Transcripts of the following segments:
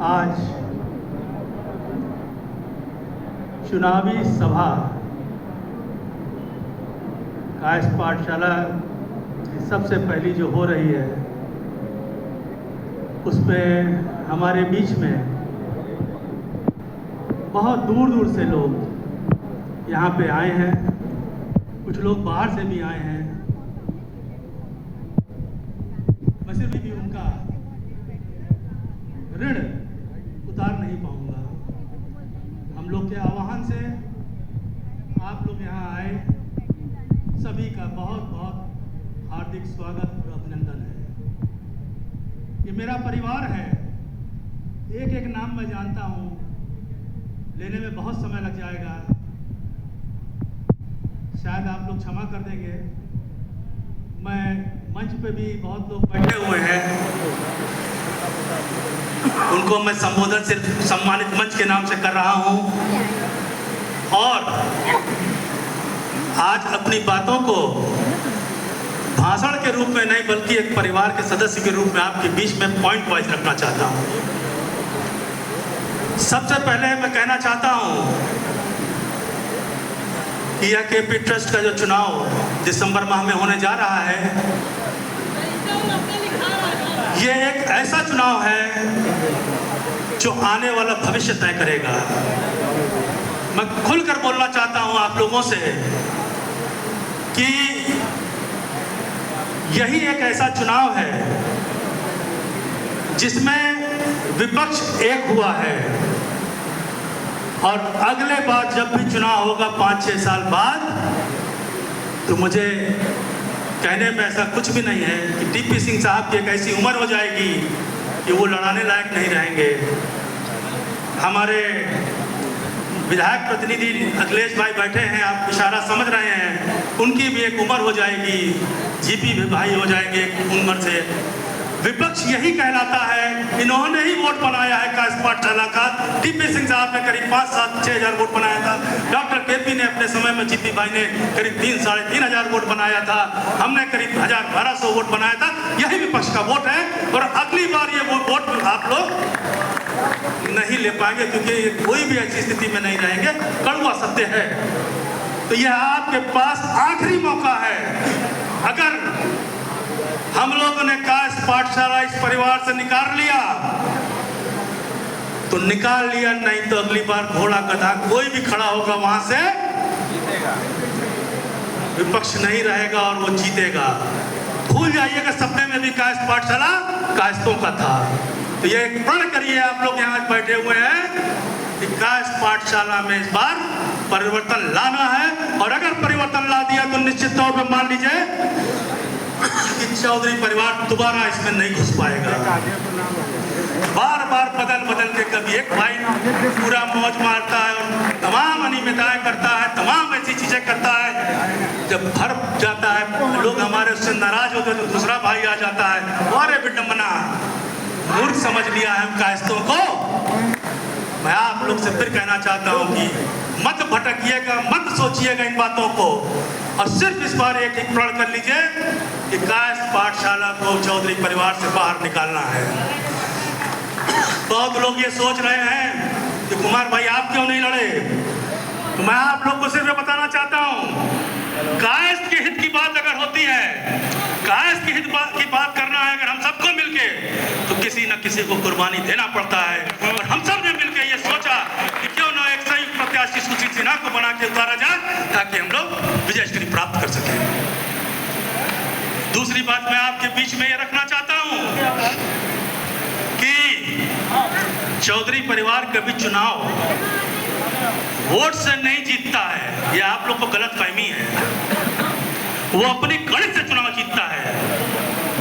आज चुनावी सभा कायस्थ पाठशाला की सबसे पहली जो हो रही है उसमें हमारे बीच में बहुत दूर दूर से लोग यहाँ पे आए हैं, कुछ लोग बाहर से भी आए हैं। मैं सिर्फ भी उनका ऋण उतार नहीं पाऊंगा। हम लोग के आह्वान से आप लोग यहाँ आए, सभी का बहुत बहुत हार्दिक स्वागत और अभिनंदन है। ये मेरा परिवार है, एक एक नाम मैं जानता हूँ, लेने में बहुत समय लग जाएगा, शायद आप लोग क्षमा कर देंगे। मैं मंच पे भी बहुत लोग बैठे हुए हैं, उनको मैं संबोधन सिर्फ सम्मानित मंच के नाम से कर रहा हूँ और आज अपनी बातों को भाषण के रूप में नहीं बल्कि एक परिवार के सदस्य के रूप में आपके बीच में पॉइंट वाइज रखना चाहता हूँ। सबसे पहले मैं कहना चाहता हूँ कि यह केपी ट्रस्ट का जो चुनाव दिसंबर माह में होने जा रहा है, यह एक ऐसा चुनाव है जो आने वाला भविष्य तय करेगा। मैं खुलकर बोलना चाहता हूं आप लोगों से कि यही एक ऐसा चुनाव है जिसमें विपक्ष एक हुआ है और अगले बार जब भी चुनाव होगा 5-6 साल बाद, तो मुझे कहने में ऐसा कुछ भी नहीं है कि टीपी सिंह साहब की एक ऐसी उम्र हो जाएगी कि वो लड़ाने लायक नहीं रहेंगे। हमारे विधायक प्रतिनिधि अखिलेश भाई बैठे हैं, आप इशारा समझ रहे हैं, उनकी भी एक उम्र हो जाएगी, जीपी भी भाई हो जाएंगे एक उम्र से। विपक्ष यही कहलाता है, इन्होंने ही वोट बनाया है कायस्थ पाठशाला का। टीपी सिंह साहब ने करीब 5-7-6 हजार वोट बनाया था, डॉक्टर केपी ने अपने समय में, जीपी भाई ने करीब 3-3.5 हजार वोट बनाया था, हमने करीब 1200 वोट बनाया था। यही विपक्ष का वोट है और अगली बार ये वोट आप लोग नहीं ले पाएंगे क्योंकि कोई भी ऐसी स्थिति में नहीं रहेंगे, कड़वा सत्य है। तो यह आपके पास आखिरी मौका है। अगर हम लोगों ने कायस्थ पाठशाला इस परिवार से निकाल लिया तो निकाल लिया, नहीं तो अगली बार घोड़ा गधा कोई भी खड़ा होगा वहां से विपक्ष नहीं रहेगा और वो जीतेगा। भूल जाइएगा सपने में भी कायस्थ पाठशाला कायस्थों का था। तो ये प्रण करिए आप लोग यहाँ बैठे हुए हैं कि कायस्थ पाठशाला में इस बार परिवर्तन लाना है और अगर परिवर्तन ला दिया तो निश्चित तौर पर मान लीजिए कि चौधरी परिवार दोबारा इसमें नहीं घुस पाएगा। बार बार बदल के कभी एक भाई पूरा मौज मारता है और तमाम अनियमितताएं करता है, तमाम ऐसी चीजें करता है। जब भर जाता है, लोग हमारे उससे नाराज होते हैं तो दूसरा भाई आ जाता है, अरे विडंबना, मूर्ख समझ लिया है हम कायस्थों को। मैं आप लोग से फिर कहना चाहता हूँ कि मत भटकिएगा, मत सोचिएगा इन बातों को और सिर्फ इस बार एक प्रण कर लीजिए कि कायस्थ पाठशाला को चौधरी परिवार से बाहर निकालना है। बहुत लोग ये सोच रहे हैं कि कुमार भाई आप क्यों नहीं लड़े, तो मैं आप लोग को सिर्फ बताना चाहता हूँ, कायस्थ के हित की बात अगर होती है, कायस्थ के हित की बात करना है अगर हम सबको मिलके, तो किसी न किसी को कुर्बानी देना पड़ता है। और हम सब ने मिलकर ये सोचा कि क्यों ना एक संयुक्त प्रत्याशी सुशील सिन्हा को बना के उतारा जाए ताकि हम लोग विजय श्री प्राप्त कर सकें। दूसरी बात मैं आपके बीच में ये रखना चाहता हूं कि चौधरी परिवार कभी चुनाव वोट से नहीं जीतता है, यह आप लोग को गलतफहमी है। वो अपनी गणित से चुनाव जीतता है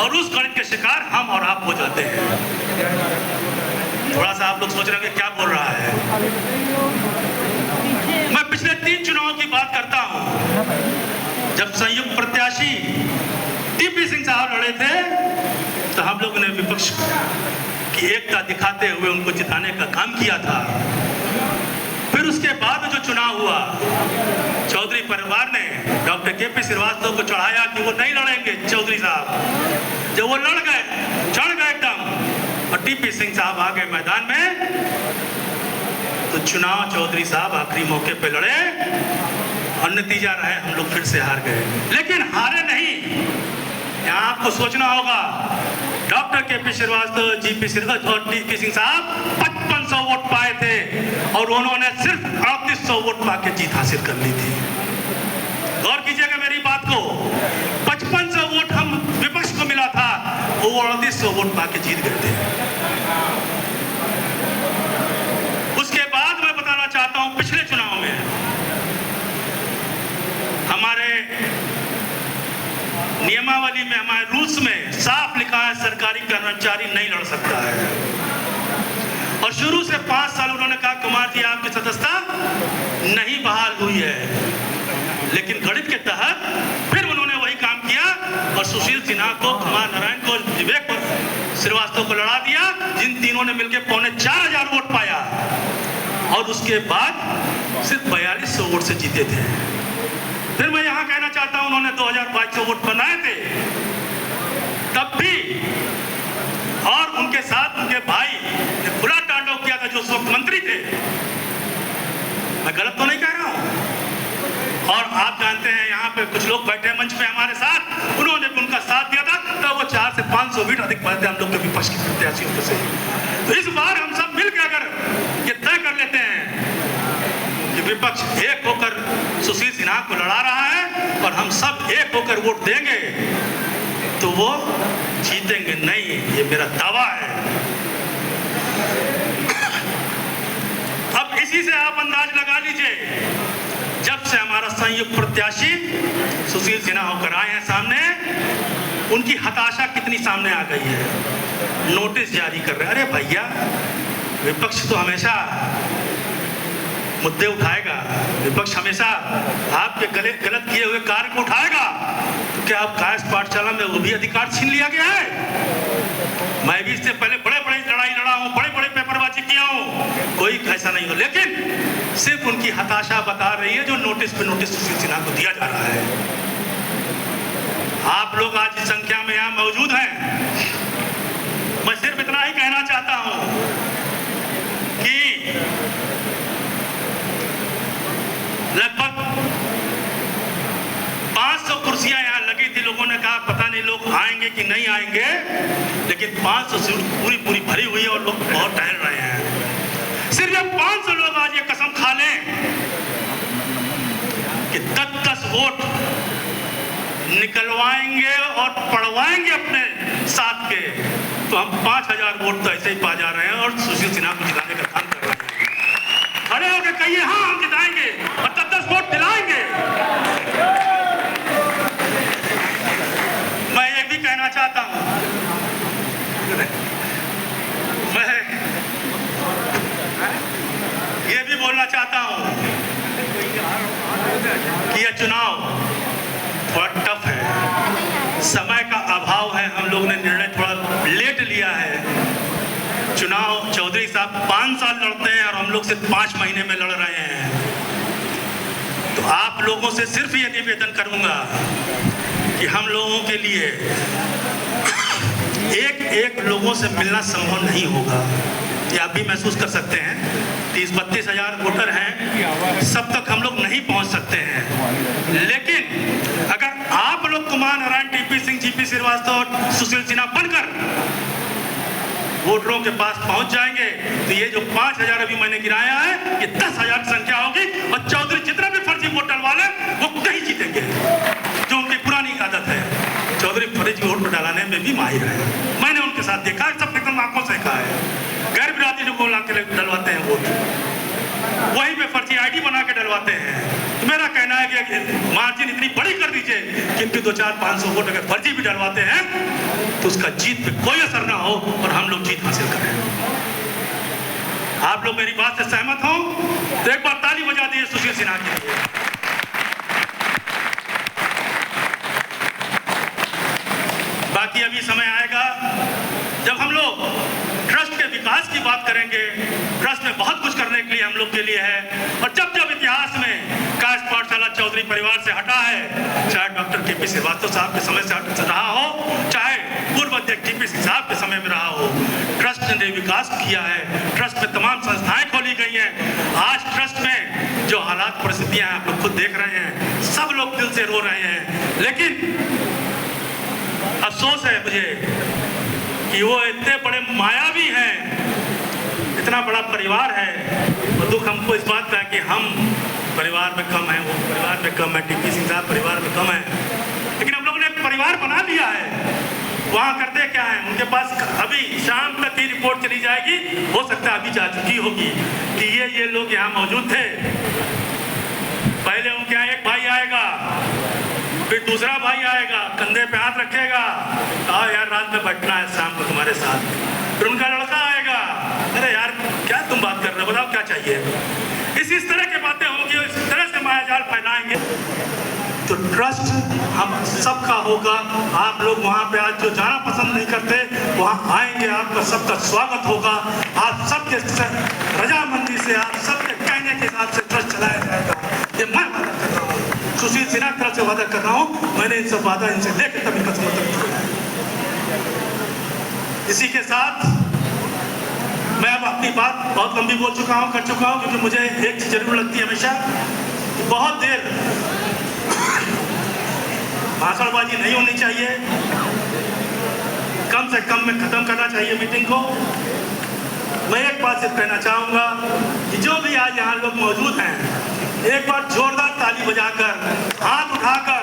और उस गणित के शिकार हम और आप हो जाते हैं। थोड़ा सा आप लोग सोच रहे हैं क्या बोल रहा है। मैं पिछले 3 चुनावों की बात करता हूं, जब संयुक्त प्रत्याशी टीपी सिंह साहब लड़े थे तो हम लोगों ने विपक्ष की एकता दिखाते हुए उनको जिताने का काम किया था। फिर उसके बाद जो चुनाव हुआ, चौधरी परिवार ने डॉक्टर केपी श्रीवास्तव को चढ़ाया कि वो नहीं लड़ेंगे चौधरी साहब। जब वो लड़ गए, चढ़ गए एकदम, और टीपी सिंह साहब आ गए मैदान में चुनाव चौधरी साहब आखिरी मौके पे लड़े और नतीजा रहा है हम लोग फिर से हार गए। लेकिन हारे नहीं, यहाँ आपको सोचना होगा। Doctor K P. Srivastava, G P. Srivastava और टी.पी. सिंह साहब 5500 वोट पाए थे और उन्होंने सिर्फ 3800 वोट पाके जीत हासिल कर ली थी। गौर कीजिएगा मेरी बात को, 5500 वोट हम विपक्ष को मिला था, वो 3800 वोट पाके जीत गए थे। उसके बाद मैं बताना चाहता हूं, पिछले चुनाव में हमारे नियमावली में, हमारे रूल्स में साफ लिखा है सरकारी कर्मचारी नहीं लड़ सकता है। और शुरू से 5 साल उन्होंने कहा कुमार जी आपकी सदस्यता नहीं बहाल हुई है, लेकिन गणित के तहत फिर उन्होंने वही काम किया और सुशील सिन्हा को, कुमार नारायण को, विवेक श्रीवास्तव को लड़ा दिया, जिन तीनों ने मिलकर 4500 वोट पाया और उसके बाद सिर्फ 4200 वोट से जीते थे। फिर मैं यहां कहना चाहता हूं, उन्होंने 2500 वोट बनाए थे तब भी, और उनके साथ उनके भाई ने खुला तांडव किया था जो उस वक्त मंत्री थे। मैं गलत तो नहीं कह रहा हूं। और आप जानते हैं यहाँ पे कुछ लोग बैठे मंच पे हमारे साथ, उन्होंने उनका साथ दिया था तो वो 400 से 500 वोट अधिक पाते हम लोग के विपक्ष के प्रत्याशियों से। तो इस बार हम सब मिलकर अगर ये तय कर लेते हैं कि विपक्ष एक होकर सुशील सिन्हा को लड़ा रहा है और हम सब एक होकर वोट देंगे तो वो जीतेंगे नहीं, ये मेरा दावा है। अब इसी से आप अंदाज लगा लीजिए, जब से हमारा संयुक्त प्रत्याशी सुशील सिन्हा होकर आए हैं सामने, उनकी हताशा कितनी सामने आ गई है। नोटिस जारी कर रहे हैं। अरे भैया, विपक्ष तो हमेशा मुद्दे उठाएगा, विपक्ष हमेशा आपके गलत किए हुए कार्य को उठाएगा, तो क्या आप कायस्थ पाठशाला में वो भी अधिकार छीन लिया गया है? मैं भी इससे पहले बड़े बड़े लड़ाई लड़ा हूं, बड़े बड़े पेपरबाजी किया हूं, कोई ऐसा नहीं हो, लेकिन सिर्फ उनकी हताशा बता रही है जो नोटिस पे नोटिस सुशील सिन्हा को दिया जा रहा है। आप लोग आज इस संख्या में यहां मौजूद हैं, मैं सिर्फ इतना ही कहना चाहता हूं कि लगभग 500 कुर्सियां यहां लगी थी। लोगों ने कहा पता नहीं लोग आएंगे कि नहीं आएंगे, लेकिन 500 सीट पूरी भरी हुई है और लोग बहुत टहल रहे हैं। सिर्फ जब 500 लोग आज ये कसम खा लें कि 10-10 वोट निकलवाएंगे और पढ़वाएंगे अपने साथ के, तो हम 5000 वोट तो ऐसे ही पा जा रहे हैं और सुशील सिन्हा को जिताने का काम कर रहे हैं। खड़े होकर कहिए हाँ हम जिताएंगे और 10-10 वोट दिलाएंगे। मैं ये भी कहना चाहता हूं, मैं ये भी बोलना चाहता हूं कि यह चुनाव थोड़ा टफ है, समय का अभाव है, हम लोग ने निर्णय थोड़ा लेट लिया है। चुनाव चौधरी साहब 5 साल लड़ते हैं और हम लोग सिर्फ 5 महीने में लड़ रहे हैं। तो आप लोगों से सिर्फ ये निवेदन करूंगा कि हम लोगों के लिए एक लोगों से मिलना संभव नहीं होगा। ये आप भी महसूस कर सकते हैं, 30-32 हजार वोटर हैं, सब तक हम लोग नहीं पहुंच सकते हैं। लेकिन अगर आप लोग कुमार नारायण, टी.पी. सिंह, जी.पी. श्रीवास्तव और सुशील सिन्हा बनकर वोटरों के पास पहुंच जाएंगे तो ये जो 5000 अभी मैंने गिराया है, ये 10,000 की संख्या होगी और चौधरी जितना भी फर्जी वोट डलवा ले वो कहीं जीतेंगे, जो उनकी पुरानी आदत है। चौधरी फर्जी वोट डलाने में भी माहिर है, मैंने उनके साथ देखा है, सब एकदम आंखों से देखा है। गैर विराती लोग डलवाते हैं वोट, वहीं पे फर्जी आईडी बना के डलवाते हैं। तो मेरा कहना है कि मार्जिन इतनी बड़ी कर दीजिए कि इनके 200-500 वोट अगर फर्जी भी डलवाते हैं तो उसका जीत पे कोई असर ना हो और हम लोग जीत हासिल करें। आप लोग मेरी बात से सहमत हो तो एक बार ताली बजा दीजिए सुशील सिन्हा के लिए। बाकी अभी समय आएगा जब हम लोग ट्रस्ट के विकास की बात करेंगे। ट्रस्ट में बहुत कुछ करने के लिए हम लोग के लिए है, और जब जब इतिहास में कायस्थ पाठशाला चौधरी परिवार से हटा है, चाहे डॉक्टर के.पी. श्रीवास्तव साहब के समय से रहा हो, चाहे पूर्व अध्यक्ष टी.पी. सिंह साहब के समय में रहा हो, ट्रस्ट ने विकास किया है। ट्रस्ट में तमाम संस्थाएं खोली गई हैं। तस्वीरें आप लोग खुद देख रहे हैं, सब लोग दिल से रो रहे हैं। लेकिन अफसोस है मुझे कि वो इतने बड़े मायावी हैं, इतना बड़ा परिवार है, और दुख हमको इस बात का है कि हम परिवार में कम हैं, वो परिवार में कम है, टीपी सिंह साहब परिवार में कम है। लेकिन हम लोगों ने एक परिवार बना लिया है। वहाँ करते क्या है, उनके पास अभी शाम तक की रिपोर्ट चली जाएगी, हो सकता है अभी जा चुकी होगी कि ये लोग यहाँ मौजूद थे। पहले उनके यहाँ एक भाई आएगा, फिर दूसरा भाई आएगा, कंधे पे हाथ रखेगा, आओ यार रात में बैठना है शाम को तुम्हारे साथ। फिर उनका लड़का आएगा, अरे यार क्या तुम बात कर रहे हो, बताओ क्या चाहिए। इस तरह की बातें होंगी और इस तरह से मायाजाल फैलाएंगे। तो ट्रस्ट हम सबका होगा। आप लोग वहाँ पे आज जो जाना पसंद नहीं करते, वहाँ आएंगे, आपका सबका स्वागत होगा। आप सबके रजामंदी से, आप सबके कहने के हिसाब से ट्रस्ट चलाया जाएगा। ये मैं वादा कर रहा हूँ, सुशील सिन्हा तरफ से वादा कर रहा हूँ। मैंने इन सब वादा इनसे लेकर तभी का समर्थन किया। इसी के साथ मैं अब अपनी बात बहुत लंबी बोल चुका हूँ, कर चुका हूँ, क्योंकि मुझे एक चीज जरूर लगती है हमेशा, बहुत देर भाषणबाजी नहीं होनी चाहिए, कम से कम में खत्म करना चाहिए मीटिंग को। मैं एक बात सिर्फ कहना चाहूंगा कि जो भी आज यहाँ लोग मौजूद हैं, एक बार जोरदार ताली बजाकर, हाथ उठाकर